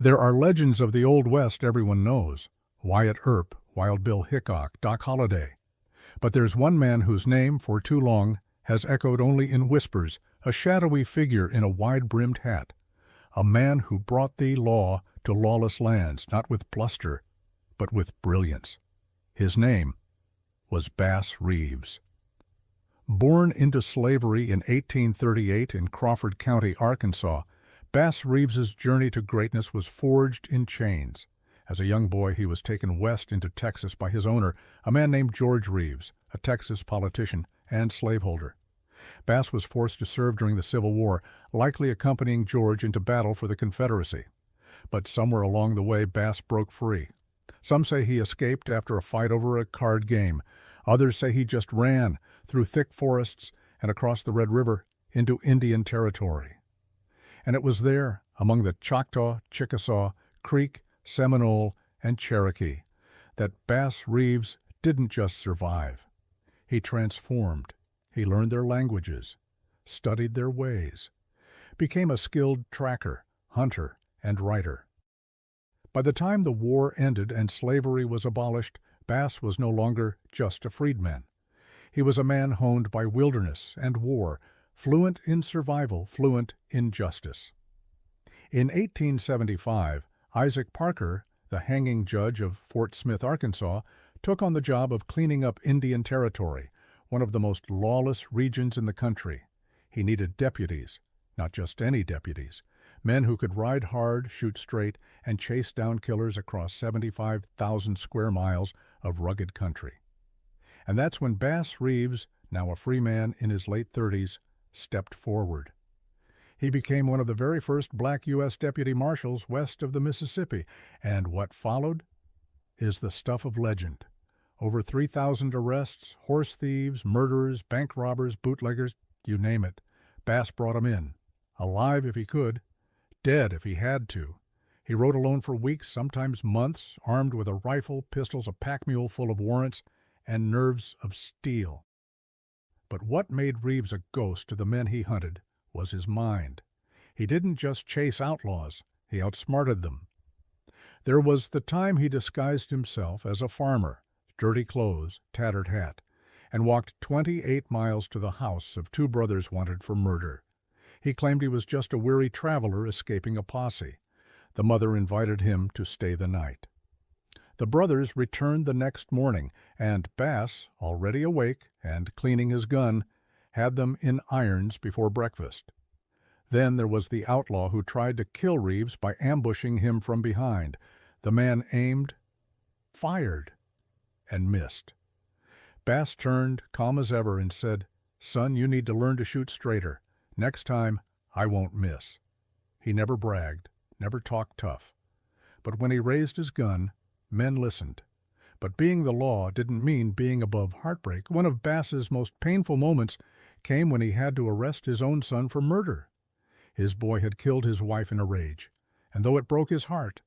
There are legends of the Old West everyone knows: Wyatt Earp, Wild Bill Hickok, Doc Holliday. But there's one man whose name, for too long, has echoed only in whispers, a shadowy figure in a wide-brimmed hat. A man who brought the law to lawless lands, not with bluster, but with brilliance. His name was Bass Reeves. Born into slavery in 1838 in Crawford County, Arkansas, Bass Reeves's journey to greatness was forged in chains. As a young boy, he was taken west into Texas by his owner, a man named George Reeves, a Texas politician and slaveholder. Bass was forced to serve during the Civil War, likely accompanying George into battle for the Confederacy. But somewhere along the way, Bass broke free. Some say he escaped after a fight over a card game. Others say he just ran through thick forests and across the Red River into Indian Territory. And it was there, among the Choctaw, Chickasaw, Creek, Seminole, and Cherokee, that Bass Reeves didn't just survive. He transformed. He learned their languages, studied their ways, became a skilled tracker, hunter, and writer. By the time the war ended and slavery was abolished, Bass was no longer just a freedman. He was a man honed by wilderness and war, fluent in survival, fluent in justice. In 1875, Isaac Parker, the hanging judge of Fort Smith, Arkansas, took on the job of cleaning up Indian Territory, one of the most lawless regions in the country. He needed deputies, not just any deputies, men who could ride hard, shoot straight, and chase down killers across 75,000 square miles of rugged country. And that's when Bass Reeves, now a free man in his late 30s, stepped forward. He became one of the very first black U.S. deputy marshals west of the Mississippi, and what followed is the stuff of legend. Over 3,000 arrests, horse thieves, murderers, bank robbers, bootleggers, you name it. Bass brought 'em in, alive if he could, dead if he had to. He rode alone for weeks, sometimes months, armed with a rifle, pistols, a pack mule full of warrants, and nerves of steel. But what made Reeves a ghost to the men he hunted was his mind. He didn't just chase outlaws, he outsmarted them. There was the time he disguised himself as a farmer, dirty clothes, tattered hat, and walked 28 miles to the house of two brothers wanted for murder. He claimed he was just a weary traveler escaping a posse. The mother invited him to stay the night. The brothers returned the next morning, and Bass, already awake and cleaning his gun, had them in irons before breakfast. Then there was the outlaw who tried to kill Reeves by ambushing him from behind. The man aimed, fired, and missed. Bass turned, calm as ever, and said, "Son, you need to learn to shoot straighter. Next time, I won't miss." He never bragged, never talked tough. But when he raised his gun, men listened. But being the law didn't mean being above heartbreak. One of Bass's most painful moments came when he had to arrest his own son for murder. His boy had killed his wife in a rage, and though it broke his heart,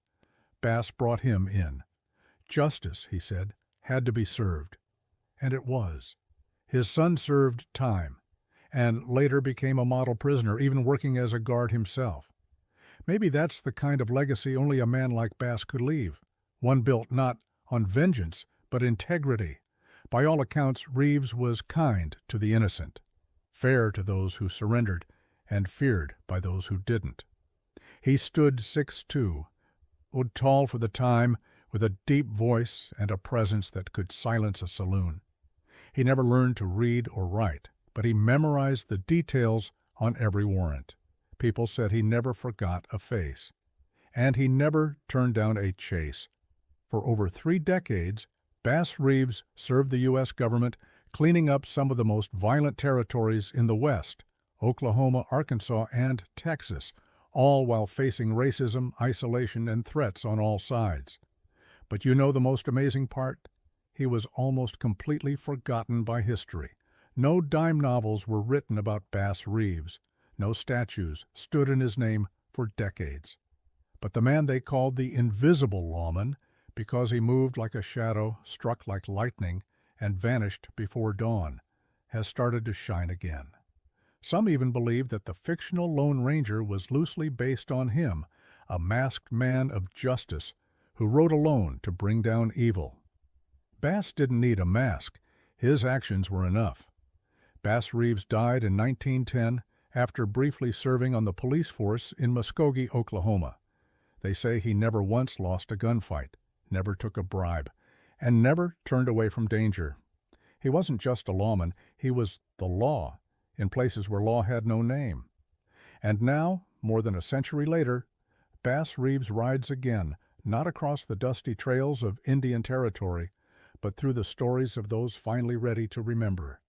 Bass brought him in. Justice, he said, had to be served. And it was. His son served time, and later became a model prisoner, even working as a guard himself. Maybe that's the kind of legacy only a man like Bass could leave, one built not on vengeance, but integrity. By all accounts, Reeves was kind to the innocent, fair to those who surrendered, and feared by those who didn't. He stood 6'2", tall for the time, with a deep voice and a presence that could silence a saloon. He never learned to read or write, but he memorized the details on every warrant. People said he never forgot a face. And he never turned down a chase. For over 3 decades, Bass Reeves served the U.S. government, cleaning up some of the most violent territories in the West, Oklahoma, Arkansas, and Texas, all while facing racism, isolation, and threats on all sides. But you know the most amazing part? He was almost completely forgotten by history. No dime novels were written about Bass Reeves. No statues stood in his name for decades. But the man they called the Invisible Lawman, because he moved like a shadow, struck like lightning, and vanished before dawn, has started to shine again. Some even believe that the fictional Lone Ranger was loosely based on him, a masked man of justice who rode alone to bring down evil. Bass didn't need a mask. His actions were enough. Bass Reeves died in 1910 after briefly serving on the police force in Muskogee, Oklahoma. They say he never once lost a gunfight, never took a bribe, and never turned away from danger. He wasn't just a lawman, he was the law, in places where law had no name. And now, more than a century later, Bass Reeves rides again, not across the dusty trails of Indian Territory, but through the stories of those finally ready to remember.